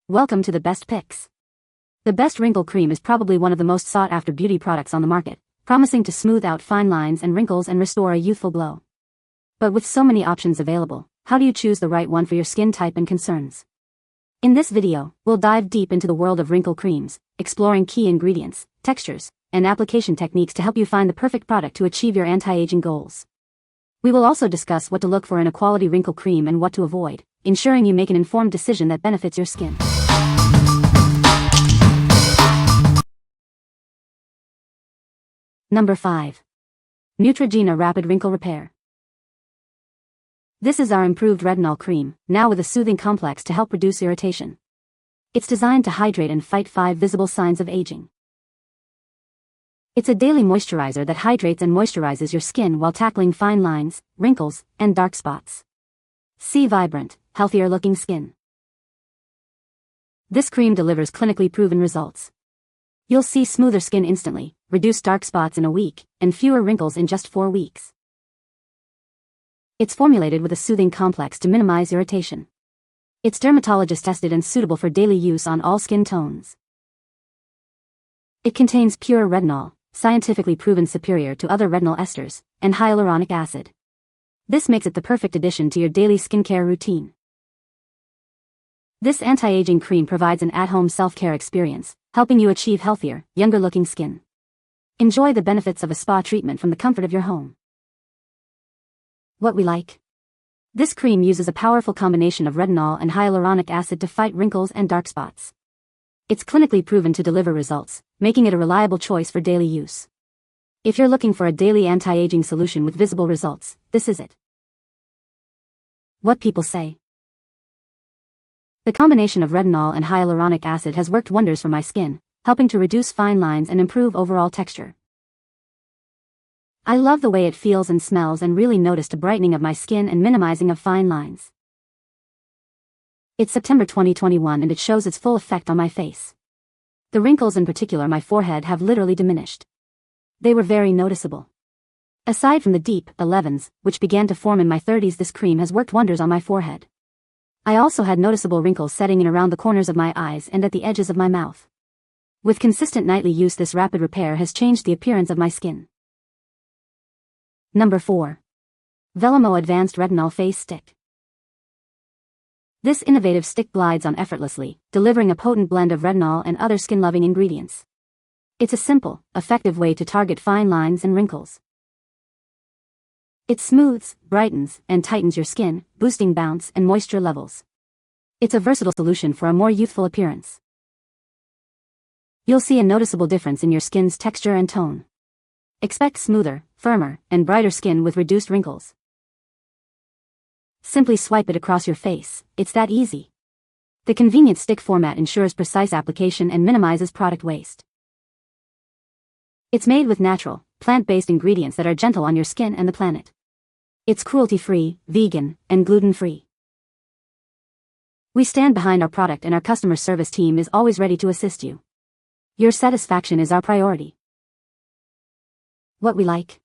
Welcome to the best picks. The best wrinkle cream is probably one of the most sought-after beauty products on the market, promising to smooth out fine lines and wrinkles and restore a youthful glow. But with so many options available, how do you choose the right one for your skin type and concerns? In this video, we'll dive deep into the world of wrinkle creams, exploring key ingredients, textures, and application techniques to help you find the perfect product to achieve your anti-aging goals. We will also discuss what to look for in a quality wrinkle cream and what to avoid, ensuring you make an informed decision that benefits your skin. Number 5. Neutrogena Rapid Wrinkle Repair. This is our improved retinol cream, now with a soothing complex to help reduce irritation. It's designed to hydrate and fight 5 visible signs of aging. It's a daily moisturizer that hydrates and moisturizes your skin while tackling fine lines, wrinkles, and dark spots. See vibrant, healthier-looking skin. This cream delivers clinically proven results. You'll see smoother skin instantly, reduce dark spots in a week, and fewer wrinkles in just 4 weeks. It's formulated with a soothing complex to minimize irritation. It's dermatologist tested and suitable for daily use on all skin tones. It contains pure retinol, scientifically proven superior to other retinol esters, and hyaluronic acid. This makes it the perfect addition to your daily skincare routine. This anti-aging cream provides an at-home self-care experience, helping you achieve healthier, younger-looking skin. Enjoy the benefits of a spa treatment from the comfort of your home. What we like. This cream uses a powerful combination of retinol and hyaluronic acid to fight wrinkles and dark spots. It's clinically proven to deliver results, making it a reliable choice for daily use. If you're looking for a daily anti-aging solution with visible results, this is it. What people say. The combination of retinol and hyaluronic acid has worked wonders for my skin, helping to reduce fine lines and improve overall texture. I love the way it feels and smells and really noticed a brightening of my skin and minimizing of fine lines. It's September 2021 and it shows its full effect on my face. The wrinkles, in particular my forehead, have literally diminished. They were very noticeable. Aside from the deep 11s, which began to form in my 30s, this cream has worked wonders on my forehead. I also had noticeable wrinkles setting in around the corners of my eyes and at the edges of my mouth. With consistent nightly use, this rapid repair has changed the appearance of my skin. Number 4. VELAMO Advanced Retinol Face Stick. This innovative stick glides on effortlessly, delivering a potent blend of retinol and other skin-loving ingredients. It's a simple, effective way to target fine lines and wrinkles. It smooths, brightens, and tightens your skin, boosting bounce and moisture levels. It's a versatile solution for a more youthful appearance. You'll see a noticeable difference in your skin's texture and tone. Expect smoother, firmer, and brighter skin with reduced wrinkles. Simply swipe it across your face, it's that easy. The convenient stick format ensures precise application and minimizes product waste. It's made with natural, plant-based ingredients that are gentle on your skin and the planet. It's cruelty-free, vegan, and gluten-free. We stand behind our product and our customer service team is always ready to assist you. Your satisfaction is our priority. What we like.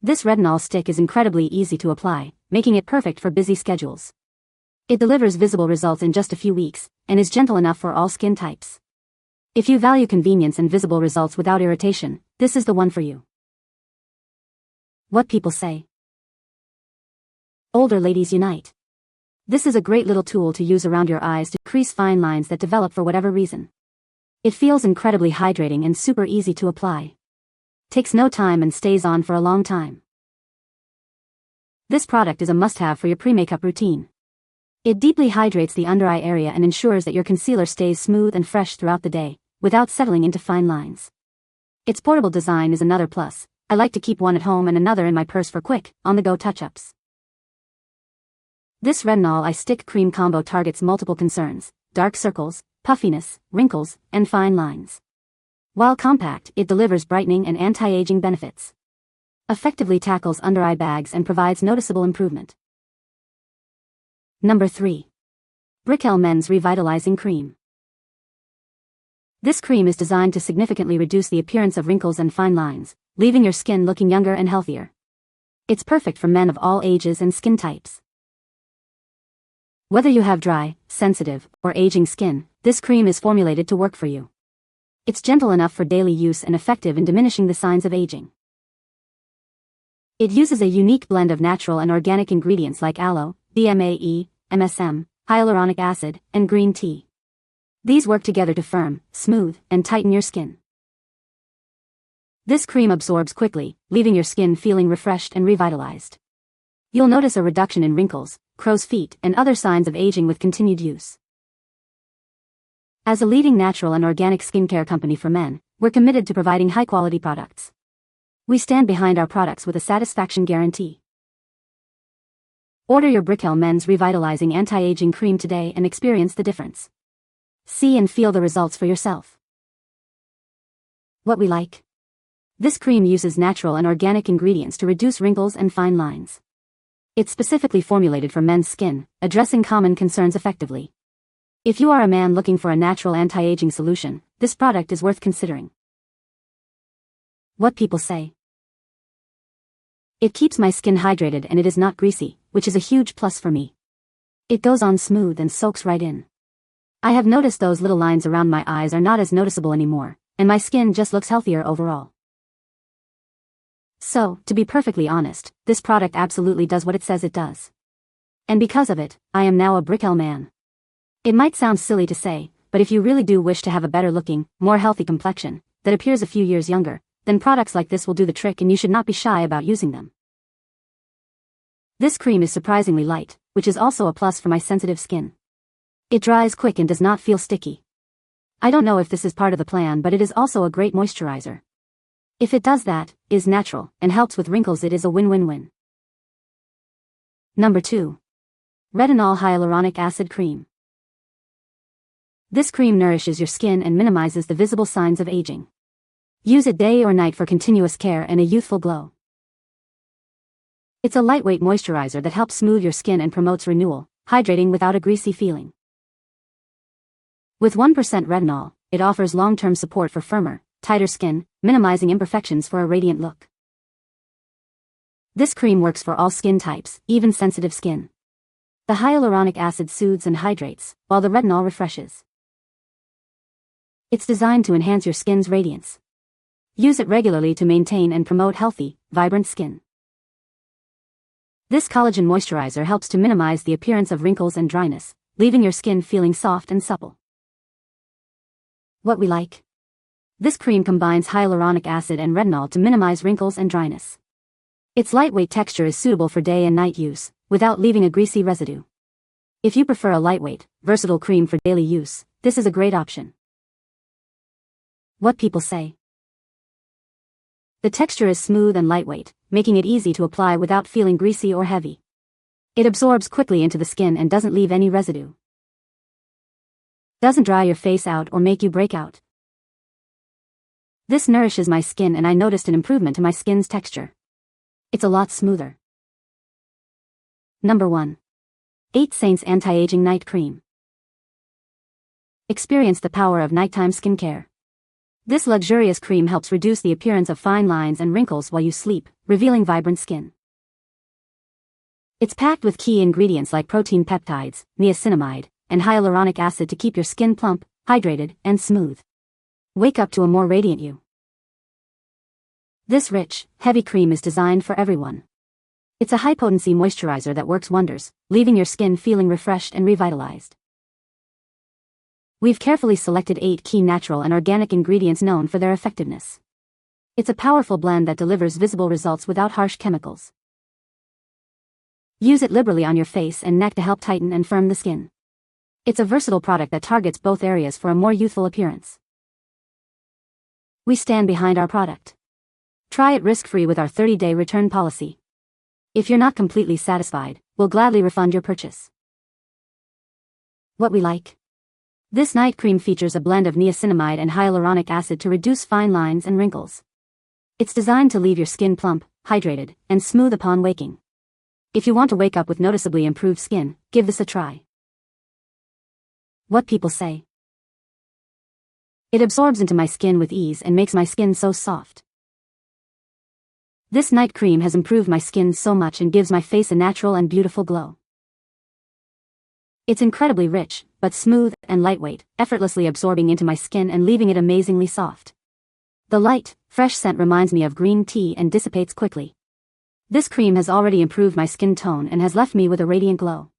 This retinol stick is incredibly easy to apply, making it perfect for busy schedules. It delivers visible results in just a few weeks, and is gentle enough for all skin types. If you value convenience and visible results without irritation, this is the one for you. What people say. Older ladies unite. This is a great little tool to use around your eyes to decrease fine lines that develop for whatever reason. It feels incredibly hydrating and super easy to apply. Takes no time and stays on for a long time. This product is a must-have for your pre-makeup routine. It deeply hydrates the under-eye area and ensures that your concealer stays smooth and fresh throughout the day, without settling into fine lines. Its portable design is another plus. I like to keep one at home and another in my purse for quick, on-the-go touch-ups. This retinol eye stick cream combo targets multiple concerns: dark circles, puffiness, wrinkles, and fine lines. While compact, it delivers brightening and anti-aging benefits. Effectively tackles under-eye bags and provides noticeable improvement. Number 3. Brickell Men's Revitalizing Cream. This cream is designed to significantly reduce the appearance of wrinkles and fine lines, leaving your skin looking younger and healthier. It's perfect for men of all ages and skin types. Whether you have dry, sensitive, or aging skin, this cream is formulated to work for you. It's gentle enough for daily use and effective in diminishing the signs of aging. It uses a unique blend of natural and organic ingredients like aloe, DMAE, MSM, hyaluronic acid, and green tea. These work together to firm, smooth, and tighten your skin. This cream absorbs quickly, leaving your skin feeling refreshed and revitalized. You'll notice a reduction in wrinkles, crow's feet, and other signs of aging with continued use. As a leading natural and organic skincare company for men, we're committed to providing high-quality products. We stand behind our products with a satisfaction guarantee. Order your Brickell Men's Revitalizing Anti-Aging Cream today and experience the difference. See and feel the results for yourself. What we like. This cream uses natural and organic ingredients to reduce wrinkles and fine lines. It's specifically formulated for men's skin, addressing common concerns effectively. If you are a man looking for a natural anti-aging solution, this product is worth considering. What people say. It keeps my skin hydrated and it is not greasy, which is a huge plus for me. It goes on smooth and soaks right in. I have noticed those little lines around my eyes are not as noticeable anymore, and my skin just looks healthier overall. So, to be perfectly honest, this product absolutely does what it says it does. And because of it, I am now a Brickell man. It might sound silly to say, but if you really do wish to have a better looking, more healthy complexion, that appears a few years younger, then products like this will do the trick and you should not be shy about using them. This cream is surprisingly light, which is also a plus for my sensitive skin. It dries quick and does not feel sticky. I don't know if this is part of the plan, but it is also a great moisturizer. If it does that, is natural, and helps with wrinkles, it is a win-win-win. Number 2. Retinol Hyaluronic Acid Cream. This cream nourishes your skin and minimizes the visible signs of aging. Use it day or night for continuous care and a youthful glow. It's a lightweight moisturizer that helps smooth your skin and promotes renewal, hydrating without a greasy feeling. With 1% retinol, it offers long-term support for firmer, tighter skin, minimizing imperfections for a radiant look. This cream works for all skin types, even sensitive skin. The hyaluronic acid soothes and hydrates, while the retinol refreshes. It's designed to enhance your skin's radiance. Use it regularly to maintain and promote healthy, vibrant skin. This collagen moisturizer helps to minimize the appearance of wrinkles and dryness, leaving your skin feeling soft and supple. What we like. This cream combines hyaluronic acid and retinol to minimize wrinkles and dryness. Its lightweight texture is suitable for day and night use, without leaving a greasy residue. If you prefer a lightweight, versatile cream for daily use, this is a great option. What people say. The texture is smooth and lightweight, making it easy to apply without feeling greasy or heavy. It absorbs quickly into the skin and doesn't leave any residue. Doesn't dry your face out or make you break out. This nourishes my skin and I noticed an improvement to my skin's texture. It's a lot smoother. Number 1. 8 Saints Anti-Aging Night Cream. Experience the power of nighttime skincare. This luxurious cream helps reduce the appearance of fine lines and wrinkles while you sleep, revealing vibrant skin. It's packed with key ingredients like protein peptides, niacinamide, and hyaluronic acid to keep your skin plump, hydrated, and smooth. Wake up to a more radiant you. This rich, heavy cream is designed for everyone. It's a high-potency moisturizer that works wonders, leaving your skin feeling refreshed and revitalized. We've carefully selected 8 key natural and organic ingredients known for their effectiveness. It's a powerful blend that delivers visible results without harsh chemicals. Use it liberally on your face and neck to help tighten and firm the skin. It's a versatile product that targets both areas for a more youthful appearance. We stand behind our product. Try it risk-free with our 30-day return policy. If you're not completely satisfied, we'll gladly refund your purchase. What we like. This night cream features a blend of niacinamide and hyaluronic acid to reduce fine lines and wrinkles. It's designed to leave your skin plump, hydrated, and smooth upon waking. If you want to wake up with noticeably improved skin, give this a try. What people say. It absorbs into my skin with ease and makes my skin so soft. This night cream has improved my skin so much and gives my face a natural and beautiful glow. It's incredibly rich, but smooth and lightweight, effortlessly absorbing into my skin and leaving it amazingly soft. The light, fresh scent reminds me of green tea and dissipates quickly. This cream has already improved my skin tone and has left me with a radiant glow.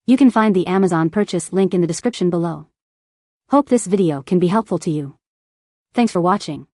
You can find the Amazon purchase link in the description below. Hope this video can be helpful to you. Thanks for watching.